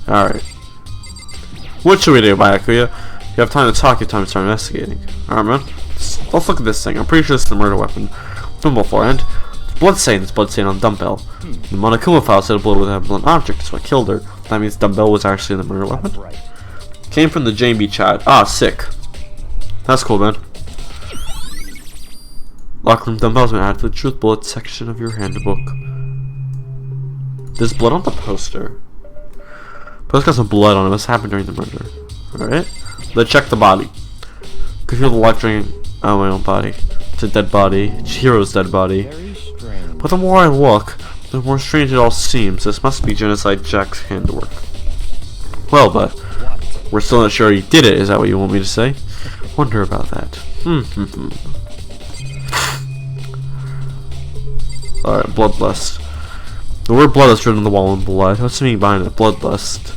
Alright. What should we do, Byakuya? If you have time to talk, you have time to start investigating. Alright, man. Let's look at this thing. I'm pretty sure this is a murder weapon. From beforehand. Blood stain on dumbbell. The Monokuma file said blood with a blunt object, so I killed her. That means dumbbell was actually the murder weapon. Came from the JB chat. Ah, sick. That's cool, man. Locker room dumbbells been added to the truth bullet section of your handbook. There's blood on the poster. Poster got some blood on it. What's happened during the murder? Alright. Let's check the body. Could feel the life draining out of my own body. It's a dead body. Chihiro's dead body. But the more I look, the more strange it all seems. This must be Genocide Jack's handiwork. Well, but we're still not sure he did it. Is that what you want me to say? Wonder about that. Alright, bloodlust. The word bloodlust written on the wall in blood. What's the meaning behind it? Bloodlust.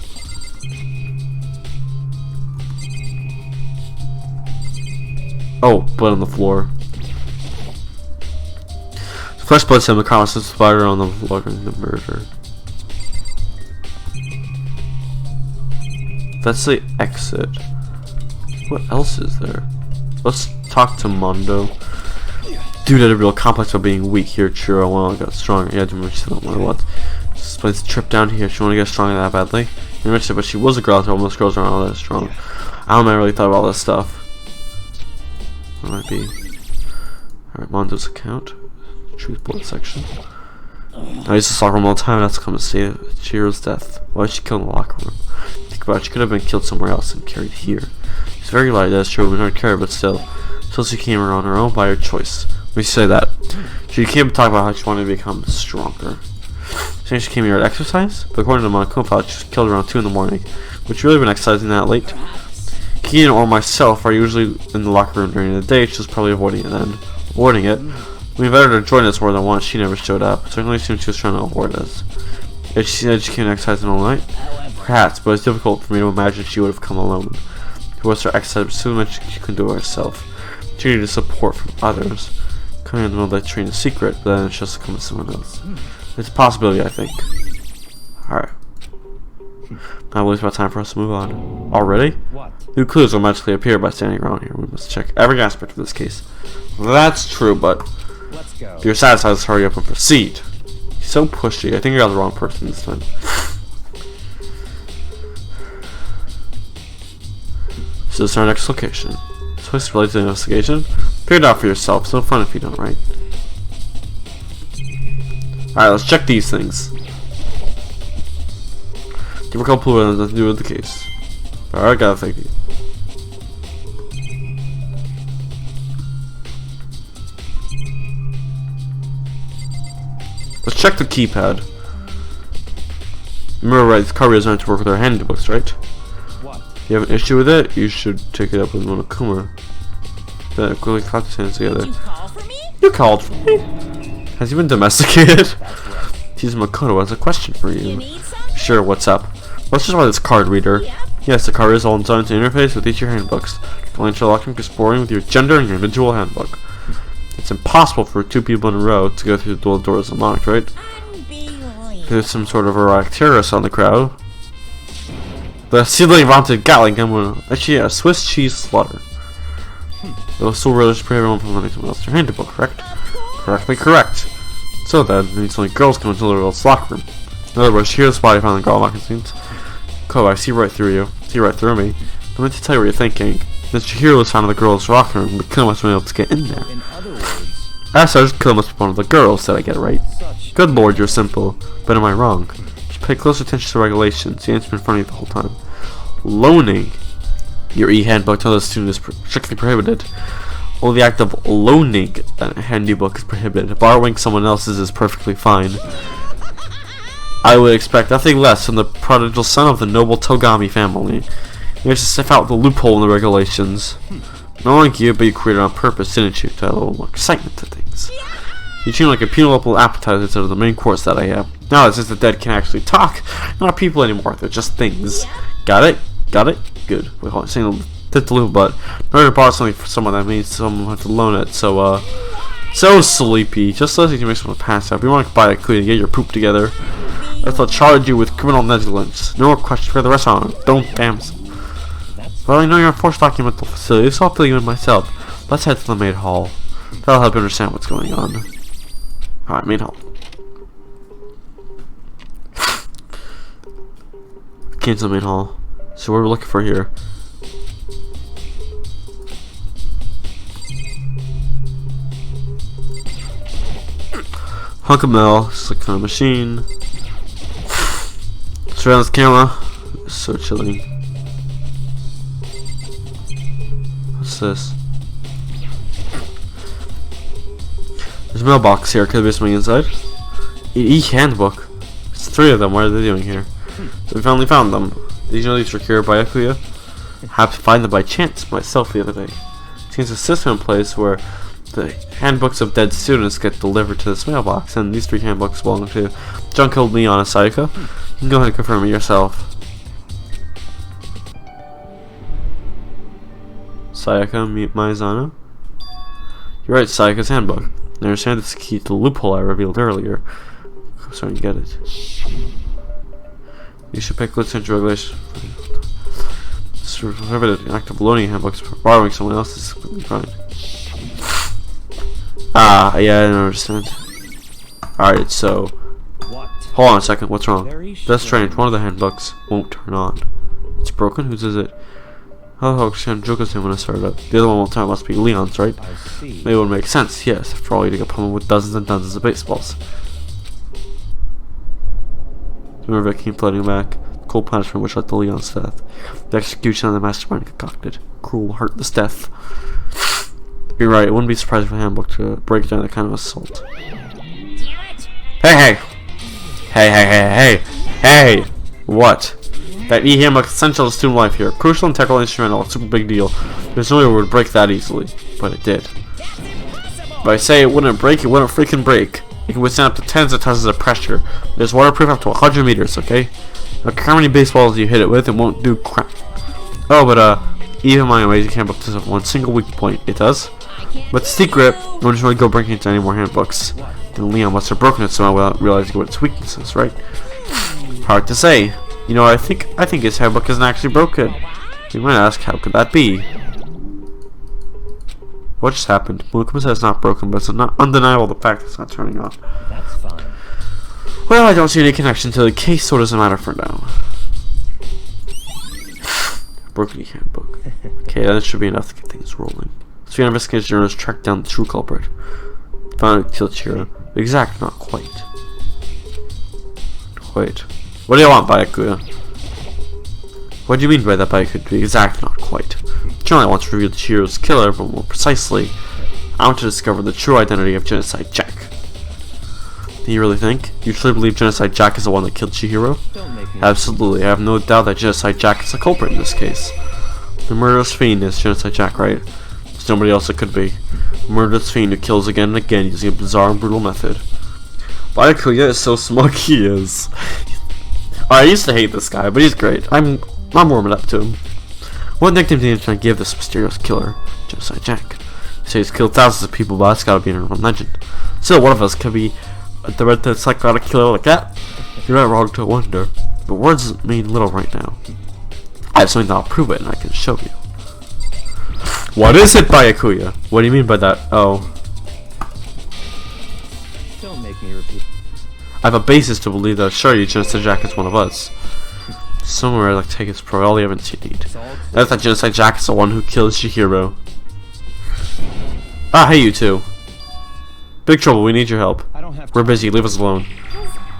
Oh, blood on the floor. Fresh blood stem, the comments of the spider on the floor during the murder. That's the exit. What else is there? Let's talk to Mondo. Dude had a real complex about being weak here. True, I want to get stronger. Yeah, she said what? Just plays the trip down here. She want to get stronger that badly. You mentioned it, but she was a girl. So most girls aren't all that strong. I don't know. I really thought about all this stuff. What might be? Alright, Mondo's account. Truth bullet section. I used to locker room all the time. That's come to see Chihiro's death. Why did she kill in the locker room? Think about it. She could have been killed somewhere else and carried here. She's very light. That's true. We don't care, but still. So she came here on her own by her choice. Let me say that. She came to talk about how she wanted to become stronger. Saying she came here to exercise, but according to the Monokuma, she was killed around 2 in the morning. Would you really been exercising that late? Keen or myself are usually in the locker room during the day. She was probably avoiding it then. Avoiding it. We invited her to join us more than once. She never showed up. Certainly seemed she was trying to avoid us. If she said she came exercising all night, perhaps, but it's difficult for me to imagine she would have come alone. It was her exercise, so much she couldn't do it herself. She needed support from others. Coming in the middle of that train is secret, but then it's just to come with someone else. It's a possibility, I think. Alright. Now it's about time for us to move on. Already? New clues will magically appear by standing around here. We must check every aspect of this case. That's true, but if you're satisfied, let's hurry up and proceed. He's so pushy. I think I got the wrong person this time. So this is our next location. This place is related to the investigation. Figure it out for yourself. It's no fun if you don't, right? Alright, let's check these things. Difficult clue has nothing to do with the case. Alright, gotta thank you. Let's check the keypad. Remember, right, the car wheels aren't to work with our handbooks, right? If you have an issue with it, you should take it up with Monokuma. Then quickly clap his hands together. Did you call for me? You called for me? Has he been domesticated? Teaser Makoto has a question for you. Sure, what's up? Let's just buy this card reader. Yeah. Yes, the card is all designed to interface with each of your handbooks. You'll interact exploring with your gender and your individual handbook. It's impossible for 2 people in a row to go through the dual doors unlocked, right? There's some sort of erratic terrorist on the crowd. The seemingly vaunted Gatling gun will actually a Swiss cheese slaughter. It will still really prohibit everyone from letting someone else their handbook, correct? Correctly correct. So then, it means only girls can enter the girls' locker room. In other words, here's the body found in the girl locker scenes. Ko, I see right through you. See right through me. I meant to tell you what you're thinking. Mr. Hero was found in the girls' locker room, but Killer must have been able to get in there. As such, Killer must be one of the girls. Did I get it right? Good lord, you're simple. But am I wrong? You should pay close attention to regulations. The answer's been in front of you the whole time. Loaning your e-handbook to the student is strictly prohibited. Only the act of loaning a handybook is prohibited. Borrowing someone else's is perfectly fine. I would expect nothing less from the prodigal son of the noble Togami family. You have to sniff out the loophole in the regulations. Not like you, but you created it on purpose, didn't you? To add a little more excitement to things. You treat me like a penal appetizer instead of the main course that I have. Now, since the dead can actually talk, they're not people anymore, they're just things. Got it? Got it? Good. Wait, hold on, saying the loop, but in order to borrow something from someone, that means someone has to loan it, so sleepy. Just so you can make someone pass out. If you want to buy a clue and get your poop together. I shall charge you with criminal negligence. No more questions for the restaurant. Don't damn. Well, I know you're in a forced documental facility, so I'll fill you in myself. Let's head to the main hall. That'll help you understand what's going on. Alright, main hall. Came to the main hall. So what are we looking for here? Hunk of metal, just like kind of machine. Surveillance camera. So chilling. What's this? There's a mailbox here. Could there be something inside? E-handbook. There's 3 of them. What are they doing here? So we finally found them. Did you know these were cured by Byakuya? Happened to find them by chance myself the other day. Seems a system in place where the handbooks of dead students get delivered to this mailbox, and these 3 handbooks belong to Junko, Leon, and Sayaka. You can go ahead and confirm it yourself. Sayaka, meet Maizano. You're right, Sayaka's handbook. I understand this is key to the loophole I revealed earlier. I'm starting to get it. You should pay close attention to regulation. Prohibited an act of loaning handbooks for borrowing someone else's crime. Ah, yeah, I don't understand. Alright, so hold on a second, what's wrong? That's strange, one of the handbooks won't turn on. It's broken? Whose is it? Oh, Joko's name when I started up. The other one won't turn, must be Leon's, right? Maybe it would make sense, yes, after all you get pummeled with dozens and dozens of baseballs. Remember, I keep floating back. Cold punishment which led to Leon's death. The execution of the mastermind concocted. Cruel, heartless death. You're right, it wouldn't be surprising for the handbook to break down that kind of assault. Hey! Hey! What? That E-handbook is essential to student life here. Crucial, integral, instrumental, super big deal. There's no way it would break that easily. But it did. But I say it wouldn't break, it wouldn't freaking break. It can withstand up to tens of tons of pressure. It's waterproof up to 100 meters, okay? Look how many baseballs you hit it with, it won't do crap. Oh, but even my amazing handbook doesn't have one single weak point. It does. But the secret, don't just really go breaking into any more handbooks. Then Leon must have broken it somehow without realizing what its weakness is, right? Hard to say. You know, I think his handbook isn't actually broken. You might ask, how could that be? What just happened? Mukuma says it's not broken, but it's not undeniable the fact it's not turning on. That's fine. Well, I don't see any connection to the case, so it doesn't matter for now. Broken handbook. Okay, that should be enough to get things rolling. So, investigation journalists tracked down the true culprit. Found it, killed Chiro. Exact, not quite. Wait. What do you want, Byakuya? What do you mean by that, Byakuya? The exact, not quite. Generally, I want to reveal Chihiro's killer, but more precisely, I want to discover the true identity of Genocide Jack. Do you really think? You truly believe Genocide Jack is the one that killed Chihiro? Absolutely, I have no doubt that Genocide Jack is the culprit in this case. The murderous fiend is Genocide Jack, right? There's nobody else it could be. A murderous fiend who kills again and again using a bizarre and brutal method. Byakuya is so smug he is. I used to hate this guy, but he's great. I'm warming up to him. What nickname do you try to give this mysterious killer? Genocide Jack. You say he's killed thousands of people, but that's gotta be an urban legend. Still, one of us could be a demented psychotic killer like that. You're not wrong to wonder, but words mean little right now. I have something that'll prove it, and I can show you. What is it, Byakuya? What do you mean by that? Oh. Don't make me repeat. I have a basis to believe that sure you Genocide Jack is one of us. Somewhere like take its pro all the evidence you need. That's that Genocide Jack is the one who killed Chihiro. Ah, hey you two. Big trouble, we need your help. We're busy, leave us alone.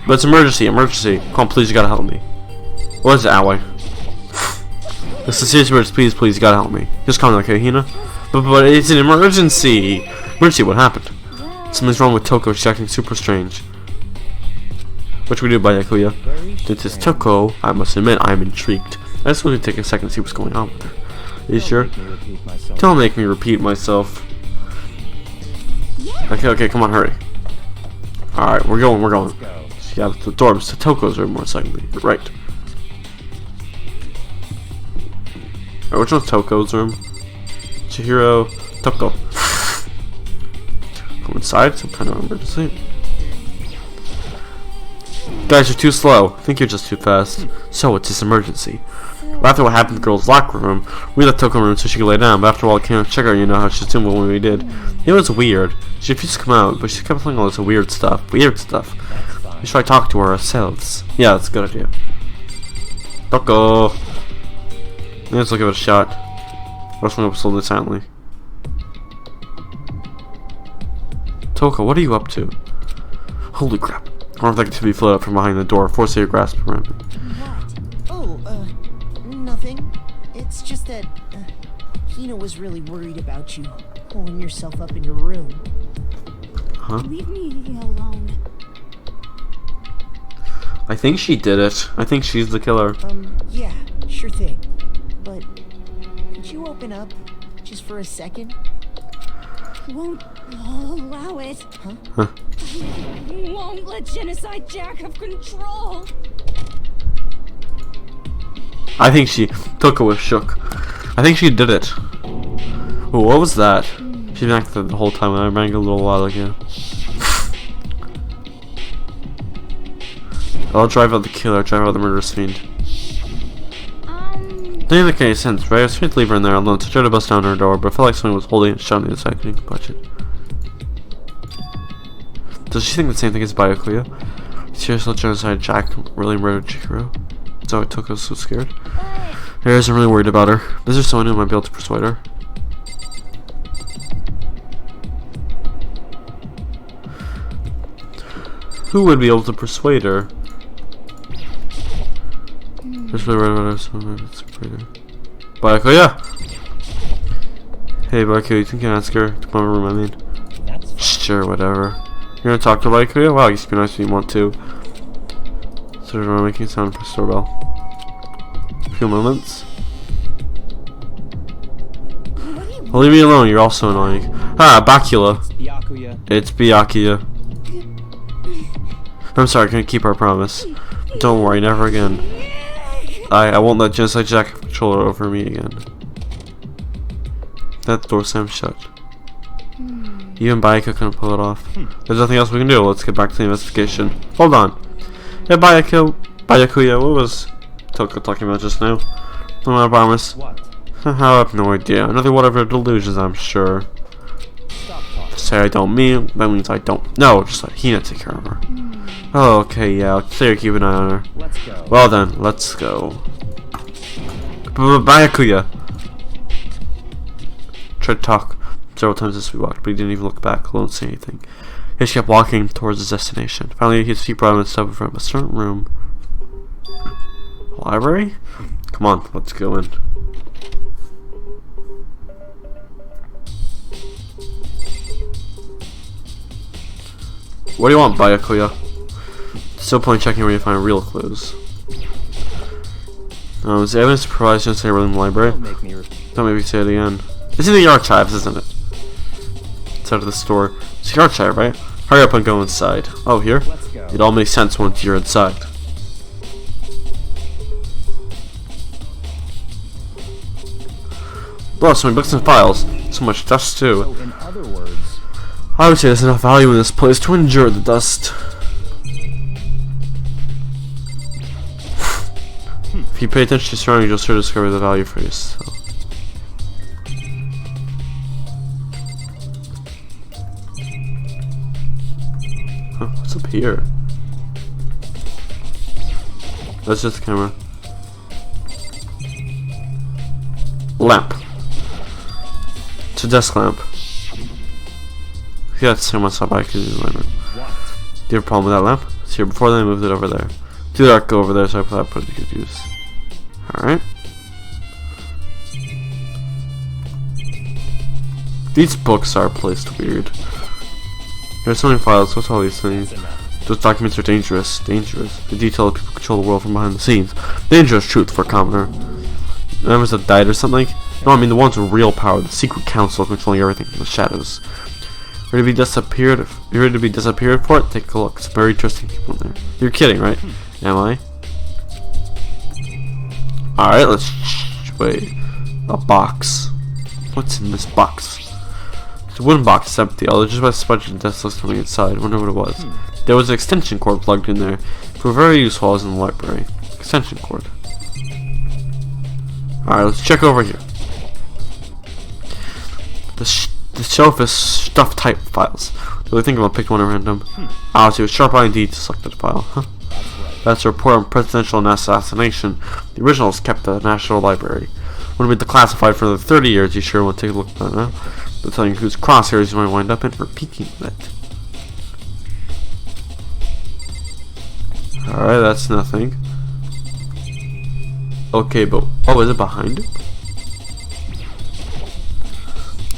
But it's emergency. Come on, please, you gotta help me. What is it, Aoi? This is serious emergency, please, you gotta help me. Just calm down, okay, Hina? But it's an emergency! Emergency, what happened? Something's wrong with Toko, she's acting super strange. What should we do, Byakuya? Since it's Toko, I must admit I am intrigued. I just want to take a second to see what's going on with her. Are you sure? Don't make me repeat myself. Okay, come on, hurry. Alright, we're going. Yeah, the dorms to Toko's room, more likely. Right. Alright, which one's Toko's room? Chihiro, Toko. Go inside, some kind of emergency. Guys, you're too slow. I think you're just too fast. So, it's this emergency. Well, after what happened in the girl's locker room, we left Toko room so she could lay down, but after a while, I came to check her, you know how she's doing when we did. It was weird. She refused to come out, but she kept saying all this weird stuff. We should try talk to her ourselves. Yeah, that's a good idea. Toko! Let's give it a shot. Let's run up slowly silently. Toko, what are you up to? Holy crap. I don't think it to be floated up from behind the door, forcing your grasp around me. Nothing. It's just that Hina was really worried about you pulling yourself up in your room. Huh? Leave me alone. I think she did it. I think she's the killer. Yeah, sure thing. But could you open up just for a second? Won't allow it. Huh? Won't let Genocide Jack have control. I think Toko was shook. I think she did it. Ooh, what was that? She's been acting the whole time and I rang a little while ago. I'll drive out the killer, drive out the murderous fiend. Didn't make any sense, right? I was trying to leave her in there alone to try to bust down her door, but I felt like someone was holding it shut inside. I couldn't budge it. Does she think the same thing as Byakuya? Seriously, Genocide Jack really murdered Chihiro? So it took us so scared. I wasn't really worried about her. Is there someone who might be able to persuade her? Who would be able to persuade her? Just really worried about her, so I'm not persuade her. Byakuya! Hey Byakuya, you think you can ask her to come over to my room, I mean? That's fine. Sure, whatever. You're gonna talk to Byakuya? Wow, you should be nice if you want to. So we're making a sound, press the doorbell. A few moments. Well, leave me alone, you're also annoying. Ah, Byakuya. Byakuya. It's Byakuya. I'm sorry, I can't keep our promise. Don't worry, never again. I won't let Genocide Jack have control over me again. That door slammed shut. Even Byakuya couldn't pull it off. There's nothing else we can do. Let's get back to the investigation. Hold on. Hey, Byakuya, what was Toko talking about just now? I promise. What? I have no idea. Another whatever delusions, I'm sure. Stop talking. Say I don't mean, that means I don't. No, just let Hina take care of her. Oh, okay, yeah, I'll say keep an eye on her. Let's go. Well then, let's go. Byakuya! Tried to talk several times as we walked, but he didn't even look back, won't say anything. He just kept walking towards his destination. Finally, his feet brought him and stopped in front of a certain room. Library? Come on, let's go in. What do you want, Byakuya? Still point checking where you find real clues. Is the evidence provided to say we're in the library? Don't make me repeat. Don't make me say it again. It's in the archives, isn't it? It's out of the store. It's the archive, right? Hurry up and go inside. Oh, here? Let's go. It all makes sense once you're inside. Bro, so many books and files. So much dust, too. So, in other words, I would say there's enough value in this place to endure the dust. If you pay attention to surroundings, you'll sure discover the value for yourself. Huh, what's up here? That's just the camera. Lamp. It's a desk lamp. Yeah, it's so much up I could use what? Do you have a problem with that lamp? It's here before they moved it over there. Too dark, go over there, so I put it to good use. Alright. These books are placed weird. There's so many files, what's all these things? Those documents are dangerous. Dangerous. They detail how people control the world from behind the scenes. Dangerous truth for a commoner. Members that died or something? No, I mean the ones with real power, the secret council controlling everything from the shadows. Ready to be disappeared? You ready to be disappeared for it? Take a look. It's very interesting people in there. You're kidding, right? Am I? Alright, let's wait. A box. What's in this box? It's a wooden box, it's empty. I'll just by smudge and dust looks something inside. I wonder what it was. There was an extension cord plugged in there. We're very useful as in the library. Extension cord. Alright, let's check over here. The shelf is stuffed type files. Do we think I'm gonna pick one at random? I'll do a sharp eye indeed to select that file. Huh. That's a report on presidential assassination. The original is kept at the National Library. When we declassified for another 30 years, you sure want to take a look at that now? They'll tell you whose crosshairs you might wind up in for peeking at it. Alright, that's nothing. Okay, but oh, is it behind it?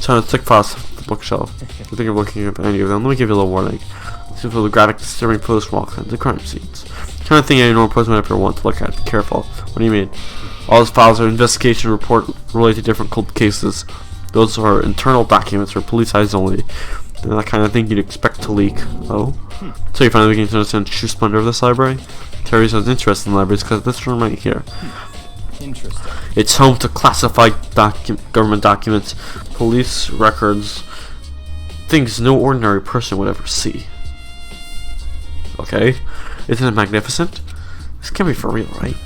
Trying to stick files off the bookshelf. I think I'm looking at any of them. Let me give you a little warning. See for the graphic disturbing photos from all kinds of crime scenes. The kind of thing any normal person would ever want to look at. Be careful. What do you mean? All those files are investigation report related to different cold cases. Those are internal documents for police eyes only. They're that kind of thing you'd expect to leak. Oh? So you finally begin to understand the true splendor of this library? Terry sounds interested in libraries because of this room right here. Interesting. It's home to classified government documents, police records, things no ordinary person would ever see. Okay, isn't it magnificent? This can't be for real, right?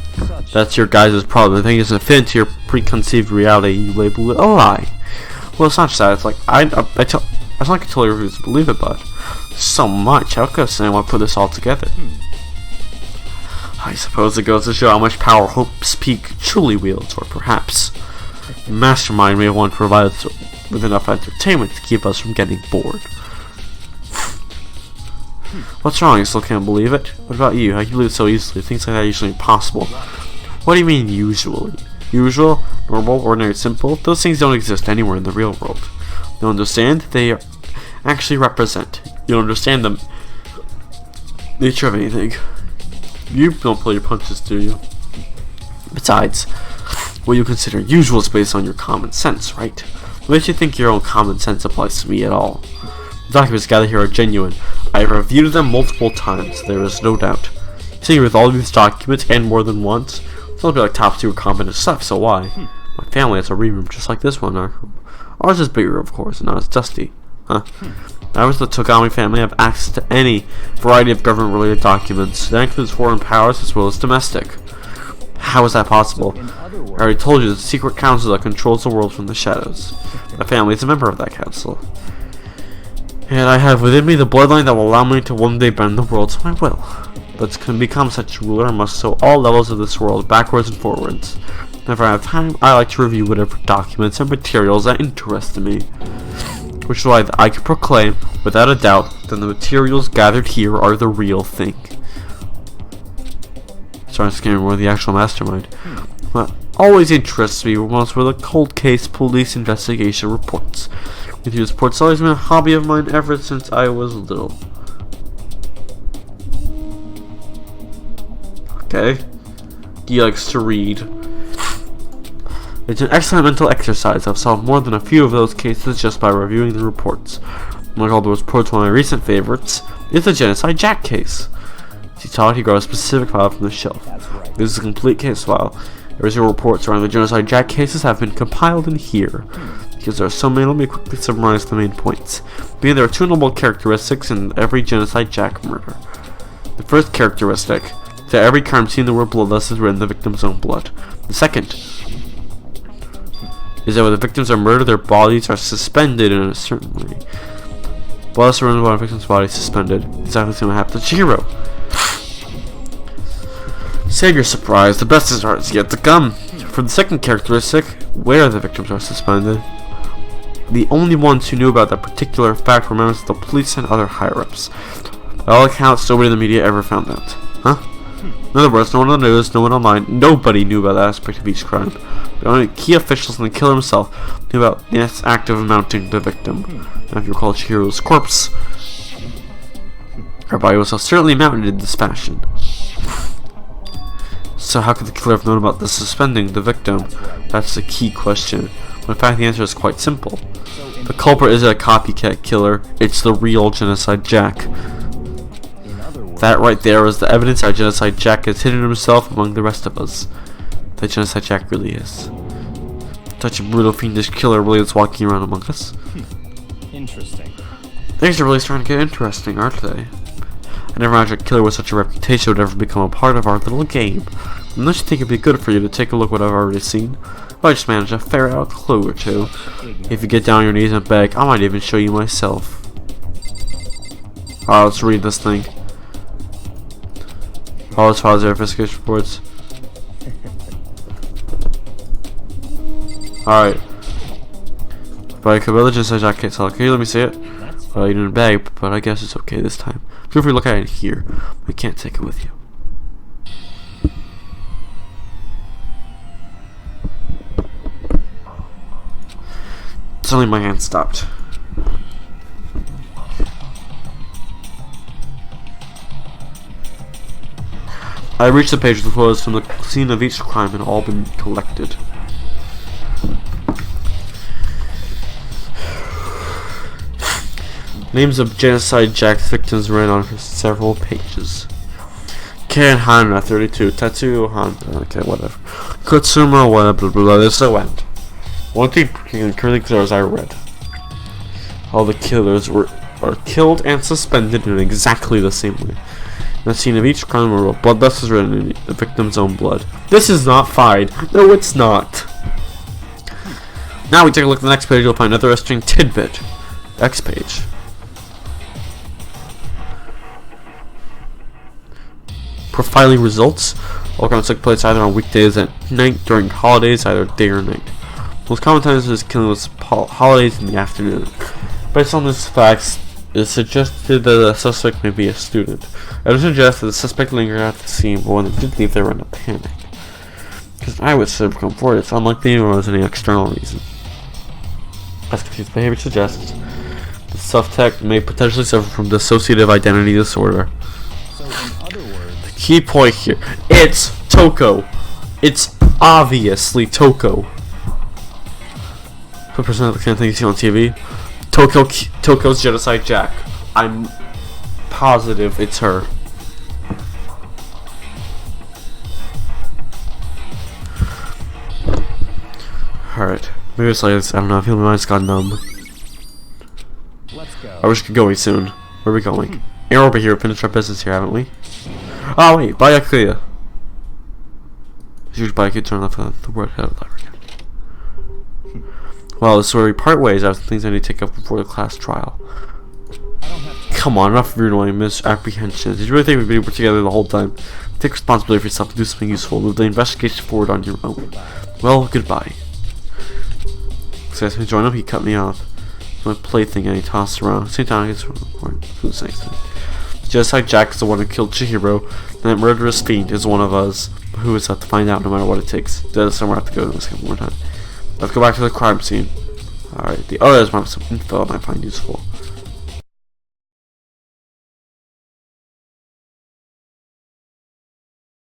That's your guys' problem. The thing doesn't fit into your preconceived reality. You label it a lie. Well, it's not just that. It's like I like I tell you refuse to believe it, but so much. How could someone put this all together? I suppose it goes to show how much power Hope's Peak truly wields, or perhaps the mastermind may want to provide us with enough entertainment to keep us from getting bored. What's wrong? You still can't believe it? What about you? How can you believe so easily? Things like that are usually impossible. What do you mean usually? Usual, normal, ordinary, simple? Those things don't exist anywhere in the real world. You don't understand? They actually represent. You don't understand the nature of anything. You don't pull your punches, do you? Besides, what you consider usual is based on your common sense, right? What makes you think your own common sense applies to me at all? The documents gathered here are genuine. I have reviewed them multiple times, there is no doubt. Seeing with all these documents and more than once, it's not be like top tier competent stuff, so why? My family has a read room just like this one. Ours is bigger, of course, and not as dusty. Huh? Members of the Togami family have access to any variety of government-related documents. That includes foreign powers as well as domestic. How is that possible? I already told you, the secret council that controls the world from the shadows. My family is a member of that council. And I have within me the bloodline that will allow me to one day bend the world to my will. But to become such a ruler, I must sow all levels of this world, backwards and forwards. Whenever I have time, I like to review whatever documents and materials that interest me. Which is why I can proclaim, without a doubt, that the materials gathered here are the real thing. Starting to scare more the actual mastermind. What always interests me most were the cold case police investigation reports. These reports have always been a hobby of mine ever since I was little. Okay. He likes to read. It's an excellent mental exercise. I've solved more than a few of those cases just by reviewing the reports. Among all the reports, one of my recent favorites is the Genocide Jack case. He taught he got a specific file from the shelf. This is a complete case file. Every single report surrounding the Genocide Jack cases have been compiled in here. Because there are so many, let me quickly summarize the main points. Being there are two notable characteristics in every Genocide Jack murder. The first characteristic is that every crime scene the word bloodless is written in the victim's own blood. The second is that when the victims are murdered, their bodies are suspended in a certain way. Blood surrounded by a victim's body suspended. Exactly the same what happened to Chihiro. Save your surprise, the best is yet to come. For the second characteristic, where the victims are suspended, the only ones who knew about that particular fact were members of the police and other higher-ups. By all accounts, nobody in the media ever found out. Huh? In other words, no one on the news, no one online, nobody knew about that aspect of each crime. The only key officials and the killer himself knew about this act of mounting the victim. Now, if you recall Chihiro's corpse, her body was certainly mounted in this fashion. So how could the killer have known about the suspending the victim? That's the key question. But in fact, the answer is quite simple. The culprit isn't a copycat killer, it's the real Genocide Jack. That right there is the evidence that Genocide Jack has hidden himself among the rest of us. That Genocide Jack really is. Such a brutal, fiendish killer really is walking around among us. Interesting. Things are really starting to get interesting, aren't they? I never imagined a killer with such a reputation would ever become a part of our little game. Unless you think it'd be good for you to take a look at what I've already seen. I just managed to ferret out a clue or two. If you get down on your knees and beg, I might even show you myself. Alright, let's read this thing. All his files are investigation reports. Alright. By village inside Jack can't tell. Can you let me see it? Well, you didn't beg, but I guess it's okay this time. Feel free to look at it here. We can't take it with you. Suddenly my hand stopped. I reached the page with the photos from the scene of each crime and all been collected. Names of genocide Jack's victims ran on several pages. Karen Hanna, 32. Tattoo Honda. Okay, whatever. Kutsuma, blah blah blah. This so went. One thing currently clear as I read. All the killers are killed and suspended in exactly the same way. In the scene of each crime where bloodbath was written in the victim's own blood. This is not fine. No, it's not. Now we take a look at the next page. You'll find another interesting tidbit. Next page. Profiling results. All crimes took place either on weekdays at night, during holidays, either day or night. Most common times is killing was holidays in the afternoon. Based on these facts, it is suggested that the suspect may be a student. I would suggest that the suspect lingered at the scene, but when they did leave, they were in a panic. Because I would have come forward, it's unlikely there was any external reason. As confused behavior suggests, the suspect may potentially suffer from dissociative identity disorder. So, in other words, Key point here. It's Toko. It's obviously Toko. The person that kind of thing you see on TV. Toko's Genocide Jack. I'm positive it's her. Alright. Maybe it's like this. I don't know. I feel my mind's gone numb. let's go. I wish we could go soon. Where are we going? We're over here. Finished our business here, haven't we? Oh wait, Byakuya. Huge Byakuya turn off the word head of again. Well, this is where we part ways. I have some things I need to take up before the class trial. Come on, enough of your annoying misapprehensions. Did you really think we'd be together the whole time? Take responsibility for yourself and do something useful. Move the investigation forward on your own. Well, goodbye. So I asked me to join him, he cut me off. My plaything and he tossed around. Same time I gets who's next thing. Genocide Jack is the one who killed Chihiro, and that murderous fiend is one of us. But who is that to find out no matter what it takes? There's somewhere I have to go this one more time. Let's go back to the crime scene. Alright, the others might have some info I might find useful.